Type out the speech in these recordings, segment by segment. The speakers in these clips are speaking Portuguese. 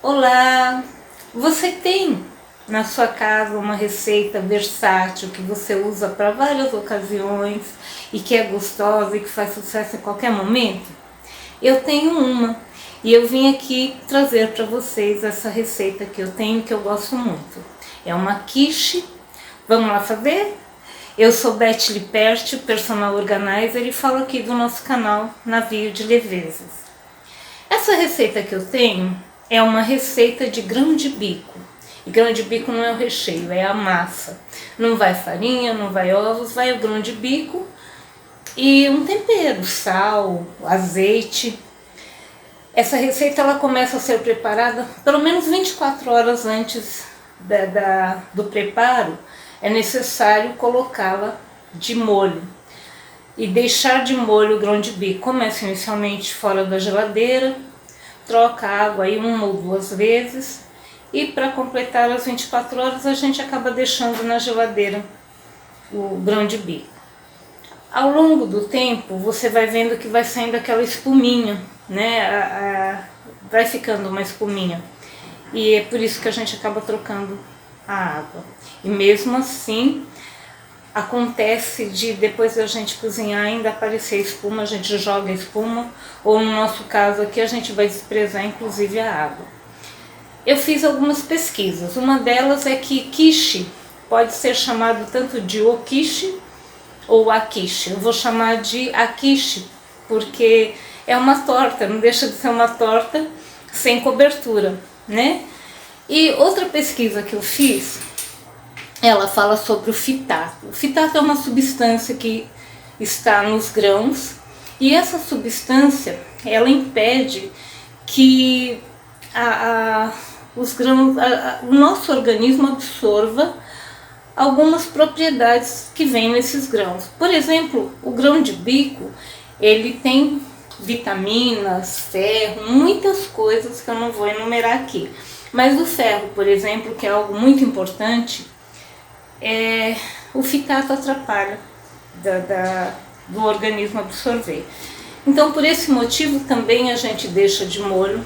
Olá! Você tem na sua casa uma receita versátil que você usa para várias ocasiões e que é gostosa e que faz sucesso em qualquer momento? Eu tenho uma e eu vim aqui trazer para vocês essa receita que eu tenho, que eu gosto muito. É uma quiche. Vamos lá fazer? Eu sou Beth Liperti, personal organizer, e falo aqui do nosso canal Navio de Levezes. Essa receita que eu tenho é uma receita de grão de bico. E grão de bico não é o recheio, é a massa. Não vai farinha, não vai ovos, vai o grão de bico e um tempero, sal, azeite. Essa receita ela começa a ser preparada pelo menos 24 horas antes do preparo. É necessário colocá-la de molho e deixar de molho o grão de bico. Começa inicialmente fora da geladeira, troca a água aí uma ou duas vezes e para completar as 24 horas a gente acaba deixando na geladeira o grão de bico. Ao longo do tempo você vai vendo que vai saindo aquela espuminha, né? Vai ficando uma espuminha e é por isso que a gente acaba trocando a água. E mesmo assim acontece de depois da gente cozinhar ainda aparecer espuma, a gente joga a espuma, ou no nosso caso aqui a gente vai desprezar inclusive a água. Eu fiz algumas pesquisas, uma delas é que quiche pode ser chamado tanto de o quiche ou a quiche. Eu vou chamar de a quiche porque é uma torta, não deixa de ser uma torta sem cobertura, né? E outra pesquisa que eu fiz, ela fala sobre o fitato. O fitato é uma substância que está nos grãos e essa substância ela impede que os grãos, o nosso organismo absorva algumas propriedades que vêm nesses grãos. Por exemplo, o grão de bico ele tem vitaminas, ferro, muitas coisas que eu não vou enumerar aqui. Mas o ferro, por exemplo, que é algo muito importante, o fitato atrapalha do organismo absorver. Então, por esse motivo, também a gente deixa de molho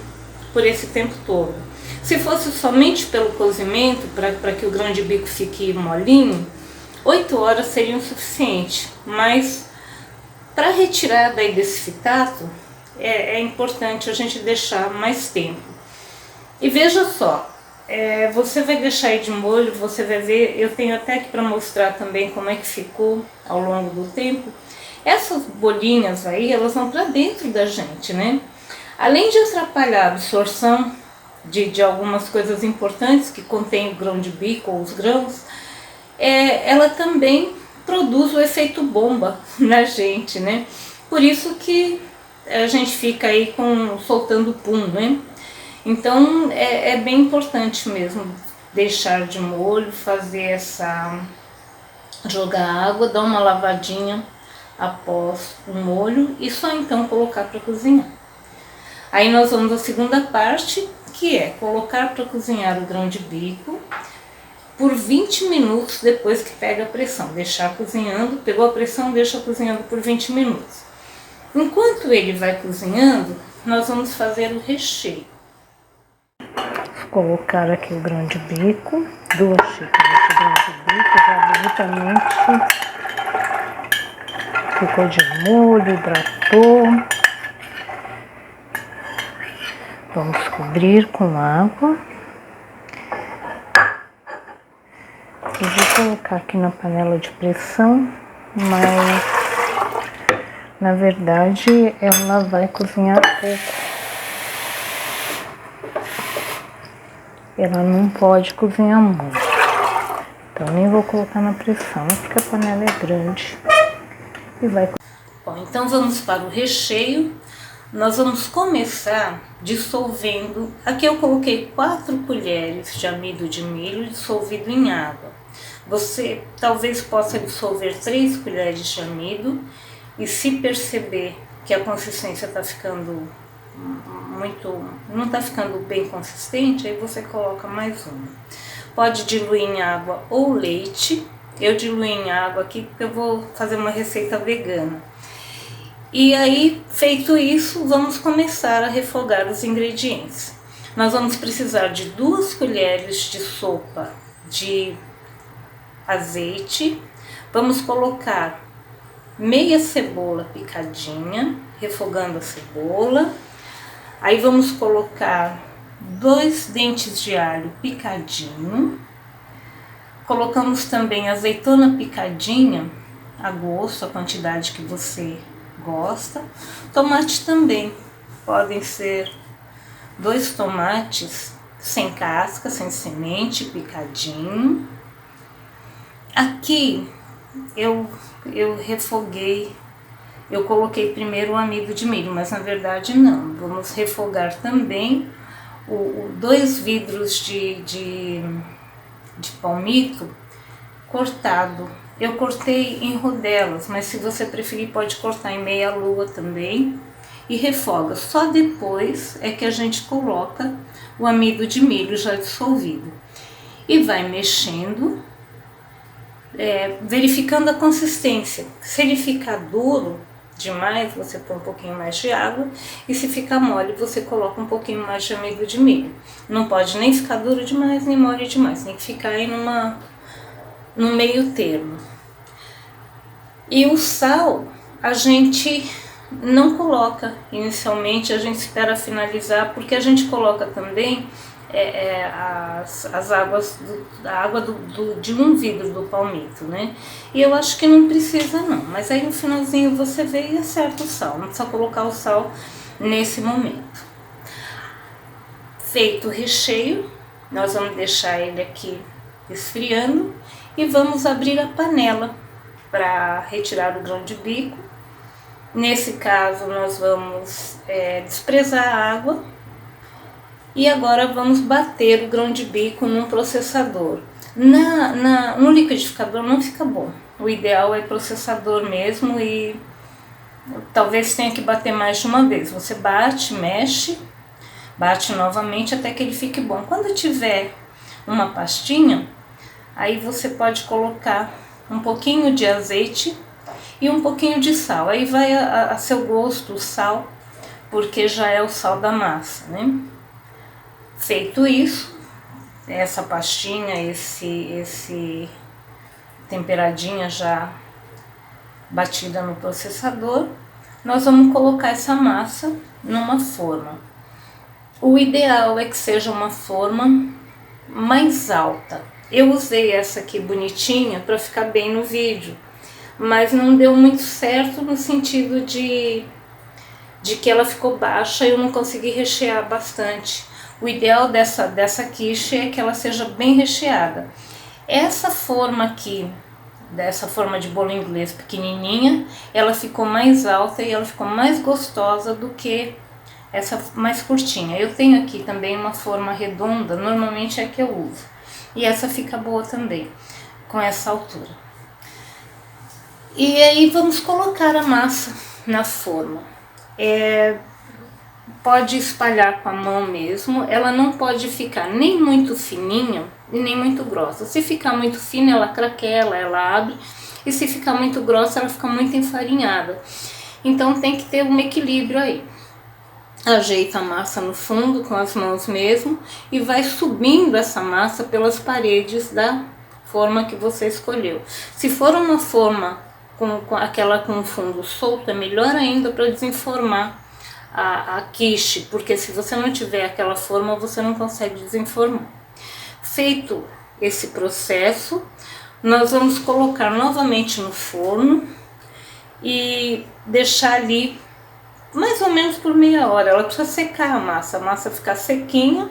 por esse tempo todo. Se fosse somente pelo cozimento, para que o grão de bico fique molinho, 8 horas seriam suficiente. Mas, para retirar daí desse fitato, é importante a gente deixar mais tempo. E veja só, você vai deixar aí de molho, você vai ver, eu tenho até aqui para mostrar também como é que ficou ao longo do tempo. Essas bolinhas aí, elas vão para dentro da gente, né? Além de atrapalhar a absorção de algumas coisas importantes que contém o grão de bico ou os grãos, ela também produz o efeito bomba na gente, né? Por isso que a gente fica aí soltando pum, né? Então é bem importante mesmo deixar de molho, jogar água, dar uma lavadinha após o molho e só então colocar para cozinhar. Aí nós vamos à segunda parte, que é colocar para cozinhar o grão de bico por 20 minutos depois que pega a pressão. Deixar cozinhando, pegou a pressão, deixa cozinhando por 20 minutos. Enquanto ele vai cozinhando, nós vamos fazer o recheio. Colocar aqui o grão de bico, 2 xícaras de grão de bico, já bonitamente ficou de molho, hidratou. Vamos cobrir com água. Eu vou colocar aqui na panela de pressão, mas na verdade ela vai cozinhar pouco. Ela não pode cozinhar muito, então nem vou colocar na pressão, porque a panela é grande e vai. Bom, então vamos para o recheio. Nós vamos começar dissolvendo. Aqui eu coloquei 4 colheres de amido de milho dissolvido em água. Você talvez possa dissolver 3 colheres de amido e se perceber que a consistência está ficando não está ficando bem consistente, aí você coloca mais uma. Pode diluir em água ou leite. Eu diluí em água aqui porque eu vou fazer uma receita vegana. E aí, feito isso, vamos começar a refogar os ingredientes. Nós vamos precisar de 2 colheres de sopa de azeite. Vamos colocar meia cebola picadinha, refogando a cebola. Aí vamos colocar 2 dentes de alho picadinho. Colocamos também azeitona picadinha, a gosto, a quantidade que você gosta. Tomate também, podem ser 2 tomates sem casca, sem semente, picadinho. Aqui eu refoguei, eu coloquei primeiro o amido de milho, mas na verdade não. Vamos refogar também 2 vidros de palmito cortado. Eu cortei em rodelas, mas se você preferir pode cortar em meia lua também. E refoga. Só depois é que a gente coloca o amido de milho já dissolvido. E vai mexendo, verificando a consistência. Se ele ficar duro demais, você põe um pouquinho mais de água. E se ficar mole, você coloca um pouquinho mais de amido de milho. Não pode nem ficar duro demais, nem mole demais. Tem que ficar aí no meio termo. E o sal, a gente não coloca inicialmente, a gente espera finalizar, porque a gente coloca também as águas, a água de um vidro do palmito, né? E eu acho que não precisa não, mas aí no finalzinho você vê e acerta o sal, não precisa colocar o sal nesse momento. Feito o recheio, nós vamos deixar ele aqui esfriando e vamos abrir a panela para retirar o grão de bico. Nesse caso nós vamos desprezar a água e agora vamos bater o grão de bico num processador. No liquidificador não fica bom, o ideal é processador mesmo e talvez tenha que bater mais de uma vez. Você bate, mexe, bate novamente até que ele fique bom. Quando tiver uma pastinha, aí você pode colocar um pouquinho de azeite e um pouquinho de sal. Aí vai a seu gosto o sal, porque já é o sal da massa, né? Feito isso, essa pastinha, esse temperadinha já batida no processador, nós vamos colocar essa massa numa forma. O ideal é que seja uma forma mais alta. Eu usei essa aqui bonitinha para ficar bem no vídeo, mas não deu muito certo no sentido de que ela ficou baixa e eu não consegui rechear bastante. O ideal dessa quiche é que ela seja bem recheada. Essa forma aqui, dessa forma de bolo inglês pequenininha, ela ficou mais alta e ela ficou mais gostosa do que essa mais curtinha. Eu tenho aqui também uma forma redonda, normalmente é a que eu uso. E essa fica boa também, com essa altura. E aí vamos colocar a massa na forma. Pode espalhar com a mão mesmo, ela não pode ficar nem muito fininha e nem muito grossa. Se ficar muito fina, ela craquela, ela abre, e se ficar muito grossa, ela fica muito enfarinhada. Então tem que ter um equilíbrio aí. Ajeita a massa no fundo com as mãos mesmo e vai subindo essa massa pelas paredes da forma que você escolheu. Se for uma forma com aquela com fundo solto, é melhor ainda para desenformar a quiche, porque se você não tiver aquela forma, você não consegue desenformar. Feito esse processo, nós vamos colocar novamente no forno e deixar ali mais ou menos por meia hora. Ela precisa secar a massa ficar sequinha.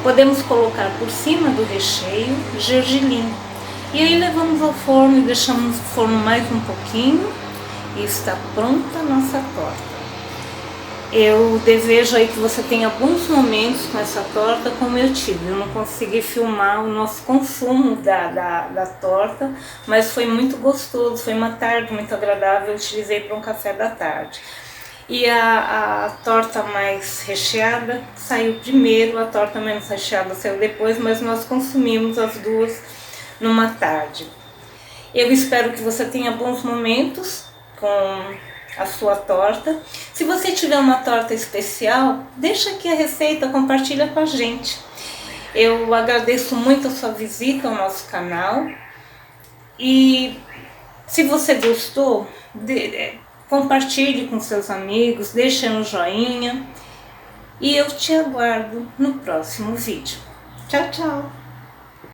Podemos colocar por cima do recheio gergelim. E aí levamos ao forno e deixamos no forno mais um pouquinho e está pronta a nossa torta. Eu desejo aí que você tenha bons momentos com essa torta como eu tive. Eu não consegui filmar o nosso consumo da torta, mas foi muito gostoso, foi uma tarde muito agradável, eu utilizei para um café da tarde. E a torta mais recheada saiu primeiro, a torta menos recheada saiu depois, mas nós consumimos as duas numa tarde. Eu espero que você tenha bons momentos com a sua torta. Se você tiver uma torta especial, deixa aqui a receita, compartilha com a gente. Eu agradeço muito a sua visita ao nosso canal e se você gostou, compartilhe com seus amigos, deixe um joinha e eu te aguardo no próximo vídeo. Tchau, tchau!